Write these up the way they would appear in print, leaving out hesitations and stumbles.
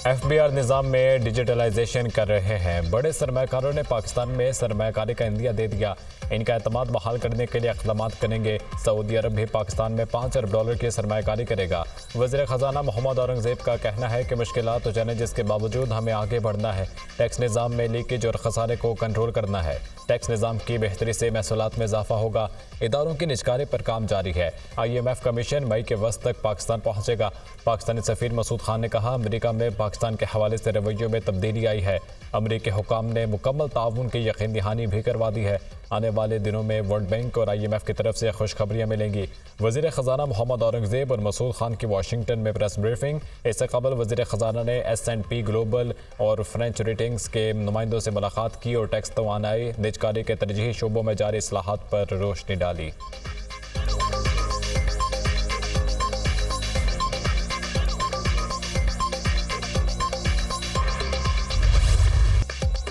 FBR निज़ाम में digitalisation कर रहे हैं। बड़े सरमाकारों ने पाकिस्तान में सरमाकारी का इंदिया दे दिया। इनका एतमाद बहाल करने के लिए इक़दाम करेंगे। सऊदी अरब भी पाकिस्तान में $5 अरब की सरमाकारी करेगा। वज़ीर ख़जाना मोहम्मद औरंगज़ेब का कहना है कि मुश्किलात और चैलेंजेस के बावजूद हमें आगे बढ़ना है। टैक्स निज़ाम में लीकेज और खसारे को कंट्रोल करना है। टैक्स निज़ाम की बेहतरी से महसूलात में इजाफा होगा। इदारों की निजकारी पर काम जारी है। IMF कमीशन मई के वस्त तक पाकिस्तान पहुँचेगा। पाकिस्तानी सफ़ीर मसूद खान ने कहा, अमरीका में पाकिस्तान के हवाले से रवैयों में तब्दीली आई है। अमरीकी हुकाम ने मुकम्मल ताउन की यकीन दहानी भी करवा दी है। आने वाले दिनों में वर्ल्ड बैंक और IMF की तरफ से खुशखबरियाँ मिलेंगी। वज़ीर ख़जाना मोहम्मद औरंगज़ेब और मसूद खान की वाशिंगटन में प्रेस ब्रीफिंग। इससे कबल वज़ीर ख़जाना ने S&P ग्लोबल और फ्रेंच रेटिंग्स के नुमाइंदों से मुलाकात की और टैक्स तवानाई निजकारी के तरजीही शोबों में जारी इस्लाहात पर रोशनी डाली।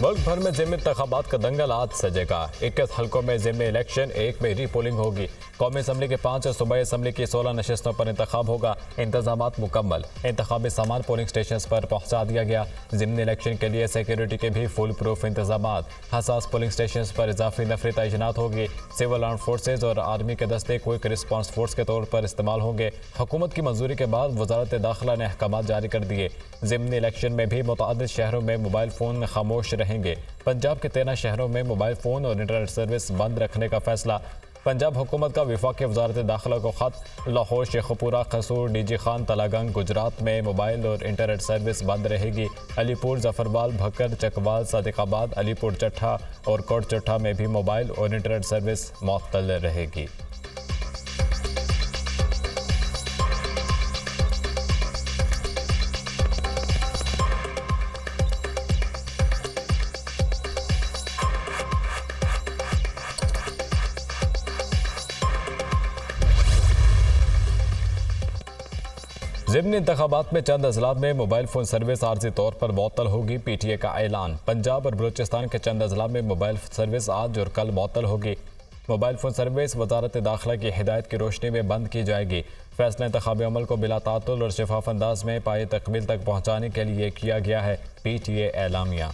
मुल्क भर में ज़िमनी इंतखाबात का दंगल आज सजेगा। 21 हल्कों में ज़िमनी इलेक्शन, 1 में रीपोलिंग होगी। कौमी असम्बली के 5 और सूबाई असम्बली की 16 नशस्तों पर इंतखाब होगा। इंतजामात मुकम्मल। इंतखाबी सामान पोलिंग स्टेशन पर पहुंचा दिया गया। ज़िमनी इलेक्शन के लिए सिक्योरिटी के भी फुल प्रूफ इंतजामात। हसास पोलिंग स्टेशन पर इजाफी नफरी तैनात होगी। सिविल आर्म फोर्सेज और आर्मी के दस्ते क्विक रिस्पांस फोर्स के तौर पर इस्तेमाल होंगे। हुकूमत की मंजूरी के बाद वजारत दाखिला ने अहकाम जारी कर दिए। ज़िमनी इलेक्शन में भी मुतअद्दिद शहरों में मोबाइल फ़ोन खामोश रहेंगे। पंजाब के 13 शहरों में मोबाइल फ़ोन और इंटरनेट सर्विस बंद रखने का फैसला। पंजाब हुकूमत का वफाकी वजारत दाखिला को ख़त। लाहौर, शेखुपुरा, कसूर, डीजी खान, तलागंग, गुजरात में मोबाइल और इंटरनेट सर्विस बंद रहेगी। अलीपुर, जफरवाल, भक्कर, चकवाल, सदिकाबाद, अलीपुर चट्ठा और कोट चट्ठा में भी मोबाइल और इंटरनेट सर्विस मुअत्तल रहेगी। ज़िमनी इंतखाबात में चंद अजलात में मोबाइल फ़ोन सर्विस आर्जी तौर पर मुअत्तल होगी। PTA का ऐलान। पंजाब और बलूचिस्तान के चंद अजलात में मोबाइल सर्विस आज और कल मुअत्तल होगी। मोबाइल फ़ोन सर्विस वजारत दाखिला की हिदायत की रोशनी में बंद की जाएगी। फैसला इंतखाबी अमल को बिला तातुल और शफाफ अंदाज में पाए तकमील तक पहुँचाने के लिए किया गया है। PTA एलामिया।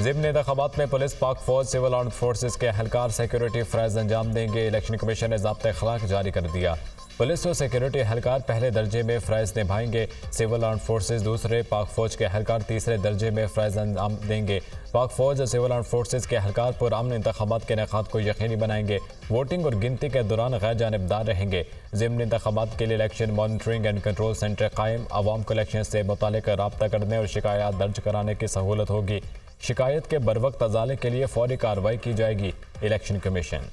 ज़िमनी इंतखाबात में पुलिस, पाक फौज, सिविल आर्म फोर्सेज के अहलकार सिक्योरिटी फ़राइज़ अंजाम देंगे। इलेक्शन कमीशन ने ज़ाब्ता अखलाक जारी कर दिया। पुलिस और सिक्योरिटी अहलकार पहले दर्जे में फ़राइज़ निभाएंगे। सिविल आर्म फोर्सेज दूसरे, पाक फौज के अहलकार तीसरे दर्जे में फ़राइज़ अंजाम देंगे। पाक फौज और सिविल आर्म फोर्सेज के अहलकार पुरअमन इंतखाबात के इनेकाद को यकीनी बनाएंगे। वोटिंग और गिनती के दौरान गैर जानिबदार रहेंगे। ज़िमनी इंतखाबात के लिए election monitoring and control centre कायम। आवाम को इलेक्शन से मुताल्लिक़ रब्ता करने और शिकायत दर्ज कराने की सहूलत होगी। शिकायत के बरवक्त अजाले के लिए फौरी कार्रवाई की जाएगी। Election commission.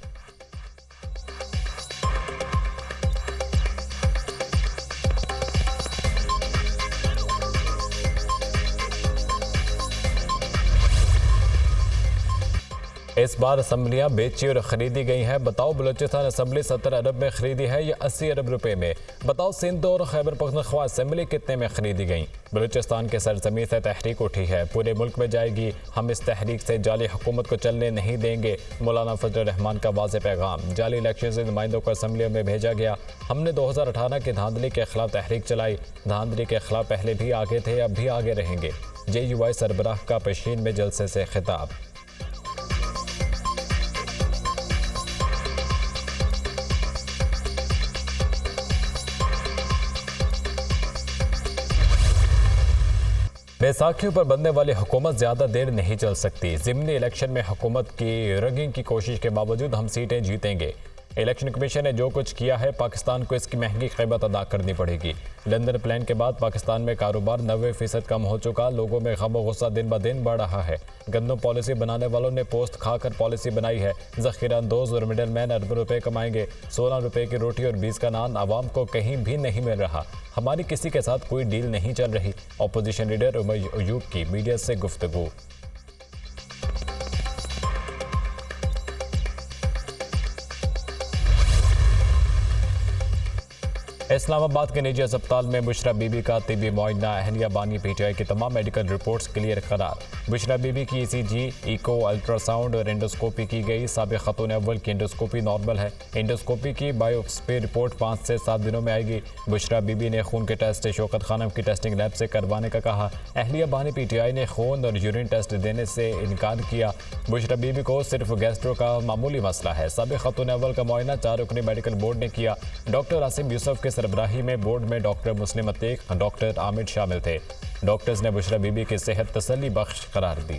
इस बार असम्बलियाँ बेची और ख़रीदी गई हैं। बताओ बलूचिस्तान असम्बली 70 अरब में ख़रीदी है या 80 अरब रुपए में? बताओ सिंध और खैबर पख्तूनख्वा असम्बली कितने में ख़रीदी गई? बलूचिस्तान के सरजमीन से तहरीक उठी है, पूरे मुल्क में जाएगी। हम इस तहरीक से जाली हुकूमत को चलने नहीं देंगे। मौलाना फजल रहमान का वाज़ेह पैगाम। जाली इलेक्शन से नुमाइंदों को असम्बलियों में भेजा गया। हमने 2018 की धांधली के खिलाफ तहरीक चलाई। धांधली के खिलाफ पहले भी आगे थे, अब भी आगे रहेंगे। JUI सरबराह का पेशीन में जलसे से खिताब। बैसाखियों पर बनने वाली हुकूमत ज़्यादा देर नहीं चल सकती। ज़िमनी इलेक्शन में हुकूमत की रगिंग की कोशिश के बावजूद हम सीटें जीतेंगे। इलेक्शन कमीशन ने जो कुछ किया है, पाकिस्तान को इसकी महंगी कीमत अदा करनी पड़ेगी। लंदन प्लान के बाद पाकिस्तान में कारोबार 90% कम हो चुका। लोगों में गम व गुस्सा दिन ब दिन बढ़ रहा है। गंदम पॉलिसी बनाने वालों ने पोस्ट खाकर पॉलिसी बनाई है। ज़ख़ीरा अंदोज़ और मिडल मैन अरबों रुपए कमाएंगे। 16 रुपए की रोटी और 20 का नान आवाम को कहीं भी नहीं मिल रहा। हमारी किसी के साथ कोई डील नहीं चल रही। अपोजिशन लीडर उमर अयूब की मीडिया से गुफ्तगू। इस्लामाबाद के निजी अस्पताल में बुशरा बीबी का तिबी मुआयना। अहलिया बानी PTI की तमाम मेडिकल रिपोर्ट्स क्लियर करार। बुशरा बीबी की ECG, इको, अल्ट्रासाउंड और एंडोस्कोपी की गई। साबिक़ खातून अव्वल की एंडोस्कोपी नॉर्मल है। एंडोस्कोपी की बायोप्सी रिपोर्ट 5 से 7 दिनों में आएगी। बुशरा बीबी ने खून के टेस्ट शौकत खानम की टेस्टिंग लैब से करवाने का कहा। अहलिया बानी PTI ने खून और यूरिन टेस्ट देने से इनकार किया। बुशरा बीबी को सिर्फ गैस्ट्रो का मामूली मसला है। साबिक़ खातून अव्वल का मुआयना 4 रुकनी मेडिकल बोर्ड ने किया। डॉक्टर आसिम यूसुफ के सरबराही में बोर्ड में डॉक्टर मुस्लिम अतीक, डॉक्टर आमिर शामिल थे। डॉक्टर्स ने बुशरा बीबी की सेहत तसल्ली बख्श करार दी।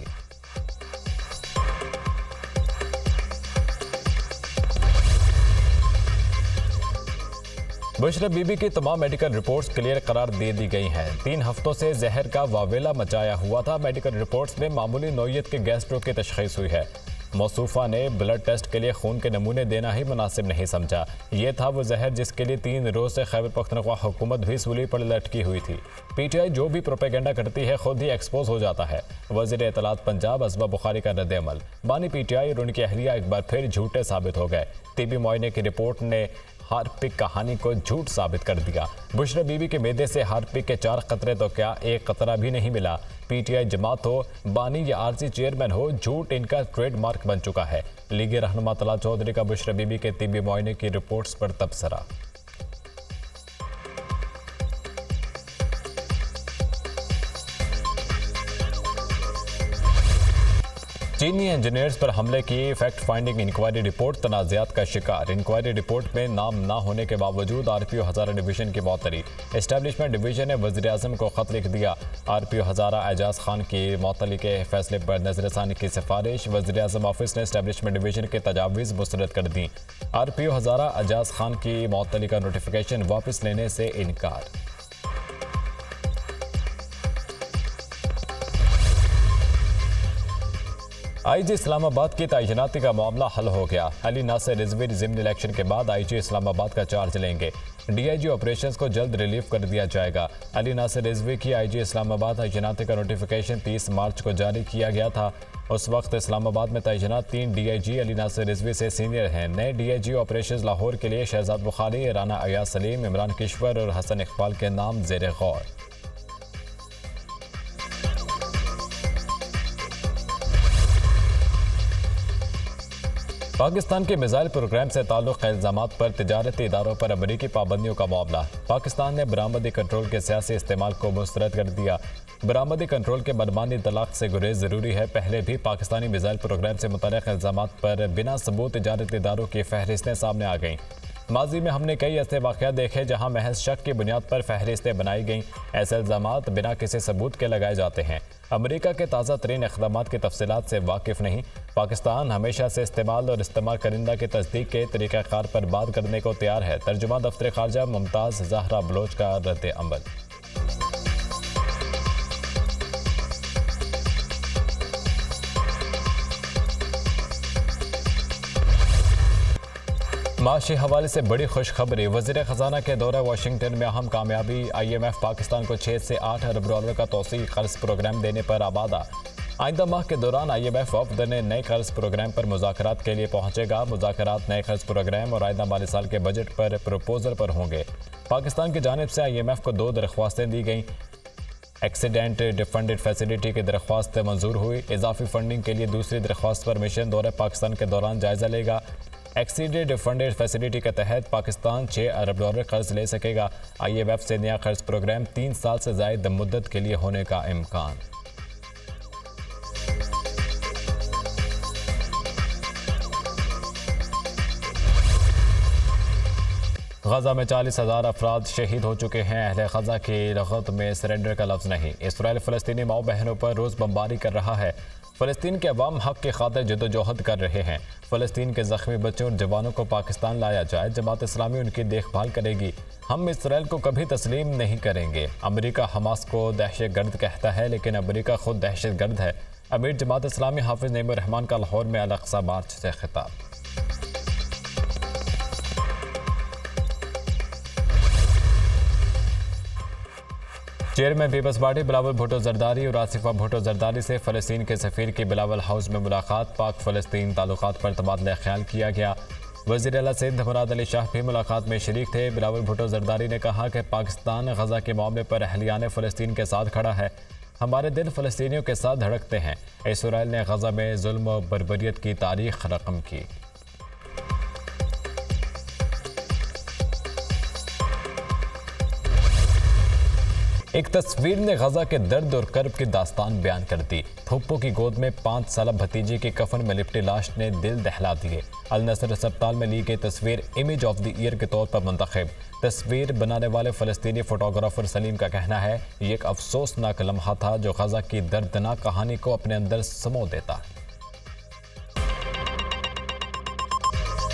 बुशरा बीबी की तमाम मेडिकल रिपोर्ट्स क्लियर करार दे दी गई हैं। 3 हफ्तों से जहर का वावेला मचाया हुआ था। मेडिकल रिपोर्ट्स में मामूली नौयत के गैस्ट्रो की तशख़ीस हुई है। मौसूफा ने ब्लड टेस्ट के लिए खून के नमूने देना ही मुनासिब नहीं समझा। ये था वो जहर जिसके लिए 3 रोज से खैबर पख्तूनख्वा हुकूमत भी सूली पर लटकी हुई थी। PTI जो भी प्रोपेगेंडा करती है खुद ही एक्सपोज हो जाता है। वज़ीर इत्तलात पंजाब असबा बुखारी का रद्द-ए-अमल। बानी PTI और उनकी अहलिया एक बार फिर झूठे साबित हो गए। तिबी मुआयने की रिपोर्ट ने हार्पिक कहानी को झूठ साबित कर दिया। बुशरा बीबी के मैदे से हार्पिक के 4 कतरे तो क्या 1 कतरा भी नहीं मिला। PTI जमात हो, बानी या RC चेयरमैन हो, झूठ इनका ट्रेडमार्क बन चुका है। लीगी रहनुमा तला चौधरी का बुशरा बीबी के तिबी मुआयने की रिपोर्ट्स पर तबसरा। चीनी इंजीनियर्स पर हमले की फैक्ट फाइंडिंग इंक्वायरी रिपोर्ट तनाज़ात का शिकार। इंक्वायरी रिपोर्ट में नाम ना होने के बावजूद RPO हज़ारा डिवीज़न की मअतली। एस्टेब्लिशमेंट डिवीज़न ने वज़ीर-ए-आज़म को ख़त लिख दिया। RPO हज़ारा एजाज खान की मअतली के फैसले पर नज़रसानी की सिफारिश। वज़ीर-ए-आज़म ऑफिस ने एस्टेब्लिशमेंट डिवीज़न के तजावीज़ मुस्तरद कर दी। RPO हज़ारा एजाज खान की मअतली का नोटिफिकेशन वापस लेने से इनकार। IG इस्लामाबाद की तैनाती का मामला हल हो गया। अली नासिर रिजवी ज़िमनी इलेक्शन के बाद IG इस्लामाबाद का चार्ज लेंगे। DIG ऑपरेशंस को जल्द रिलीव कर दिया जाएगा। अली नासिर रिजवी की IG इस्लामाबाद तैनाती का नोटिफिकेशन 30 मार्च को जारी किया गया था। उस वक्त इस्लामाबाद में तैनात 3 DIG अली नासिर रिजवी से सीनियर हैं। नए DIG ऑपरेशंस लाहौर के लिए शहजाद बुखारी, राना अयाज सलीम, इमरान किश्वर और हसन इकबाल के नाम ज़ेर गौर। पाकिस्तान के मिसाइल प्रोग्राम से ताल्लुक़ इल्ज़ामात पर तिजारती इदारों पर अमरीकी पाबंदियों का मामला। पाकिस्तान ने बरामदी कंट्रोल के सियासी इस्तेमाल को मुस्तरद कर दिया। बरामदी कंट्रोल के मनमानी तलाक से गुरेज ज़रूरी है। पहले भी पाकिस्तानी मिसाइल प्रोग्राम से मुतल्लिक़ इल्ज़ामात पर बिना सबूत तिजारती इदारों की फहरिस्तें सामने आ गईं। माजी में हमने कई ऐसे वाक़यात देखे जहां महज शक की बुनियाद पर फहरिस्तें बनाई गईं। ऐसे इल्ज़ामात बिना किसी सबूत के लगाए जाते हैं। अमेरिका के ताज़ा तरीन इक़दामात की तफसीलात से वाकिफ़ नहीं। पाकिस्तान हमेशा से इस्तेमाल और इस्तेमाल करिंदा की तस्दीक के तरीक़ाकार पर बात करने को तैयार है। तर्जुमा दफ्तर ख़ारजा मुमताज़ ज़हरा बलोच का रद्द-ए-अमल। माशी हवाले से बड़ी खुशखबरी। वज़ीर ख़जाना के दौरा वाशिंगटन में अहम कामयाबी। IMF पाकिस्तान को 6 से 8 अरब डॉलर का तौसीई कर्ज प्रोग्राम देने पर आबादा। आइंदा माह के दौरान IMF वफ़द ने नए कर्ज प्रोग्राम पर मुज़ाकरात के लिए पहुंचेगा। मुज़ाकरात नए कर्ज प्रोग्राम और आइंदा माली साल के बजट पर प्रपोजल पर होंगे। पाकिस्तान की जानिब से IMF को 2 दरख्वास्तें दी गईं। एक्सीडेंट डिफंडेड फैसिलिटी की दरख्वास्त मंजूर हुई। इजाफी फंडिंग के लिए दूसरी दरख्वास्त पर मिशन दौरे पाकिस्तान के दौरान जायजा लेगा। एक्सीडेंट फंडेड फैसिलिटी के तहत पाकिस्तान 6 अरब डॉलर कर्ज ले सकेगा। IMF से नया कर्ज प्रोग्राम 3 साल से ज़ायद मुद्दत के लिए होने का इम्कान। गजा में 40,000 अफराद शहीद हो चुके हैं। अहले गजा की रगत में सरेंडर का लफ्ज़ नहीं। इसराइल फ़लस्तीनी माओ बहनों पर रोज़ बमबारी कर रहा है। फ़लस्तीन के अवाम हक की खातिर जदोजहद कर रहे हैं। फ़लस्तीन के ज़ख्मी बच्चों और जवानों को पाकिस्तान लाया जाए। जमात इस्लामी उनकी देखभाल करेगी। हम इसराइल को कभी तस्लीम नहीं करेंगे। अमेरिका हमास को दहशतगर्द कहता है, लेकिन अमेरिका खुद दहशतगर्द है। अमीर जमात इस्लामी हाफिज़ नईमुर रहमान का लाहौर में अल-अक़सा मार्च से खिताब। Chairman Peoples Party Bilawal Bhutto Zardari और आसिफा भुट्टो जरदारी से फ़लस्तीन के सफ़ीर की बिलावल हाउस में मुलाकात। पाक फ़लस्तीन ताल्लुकात पर तबादला ख्याल किया गया। वज़ीर आला सिंध मुराद अली शाह भी मुलाकात में शरीक थे। बिलावल भुट्टो जरदारी ने कहा कि पाकिस्तान गजा के मामले पर अहलियान फ़लस्तीन के साथ खड़ा है। हमारे दिल फ़लस्तीनियों के साथ धड़कते हैं। इसराइल ने गजा में जुल्म और बर्बरियत की तारीख रकम की। एक तस्वीर ने गजा के दर्द और कर्ब की दास्तान बयान कर दी। फुप्पो की गोद में 5 साल भतीजे की कफन में लिपटी लाश ने दिल दहला दिए। अल नसर अस्पताल में ली गई तस्वीर इमेज ऑफ द ईयर के तौर पर मुंतखब। तस्वीर बनाने वाले फ़लस्तीनी फोटोग्राफर सलीम का कहना है, ये एक अफसोसनाक लम्हा था जो गजा की दर्दनाक कहानी को अपने अंदर समो देता है।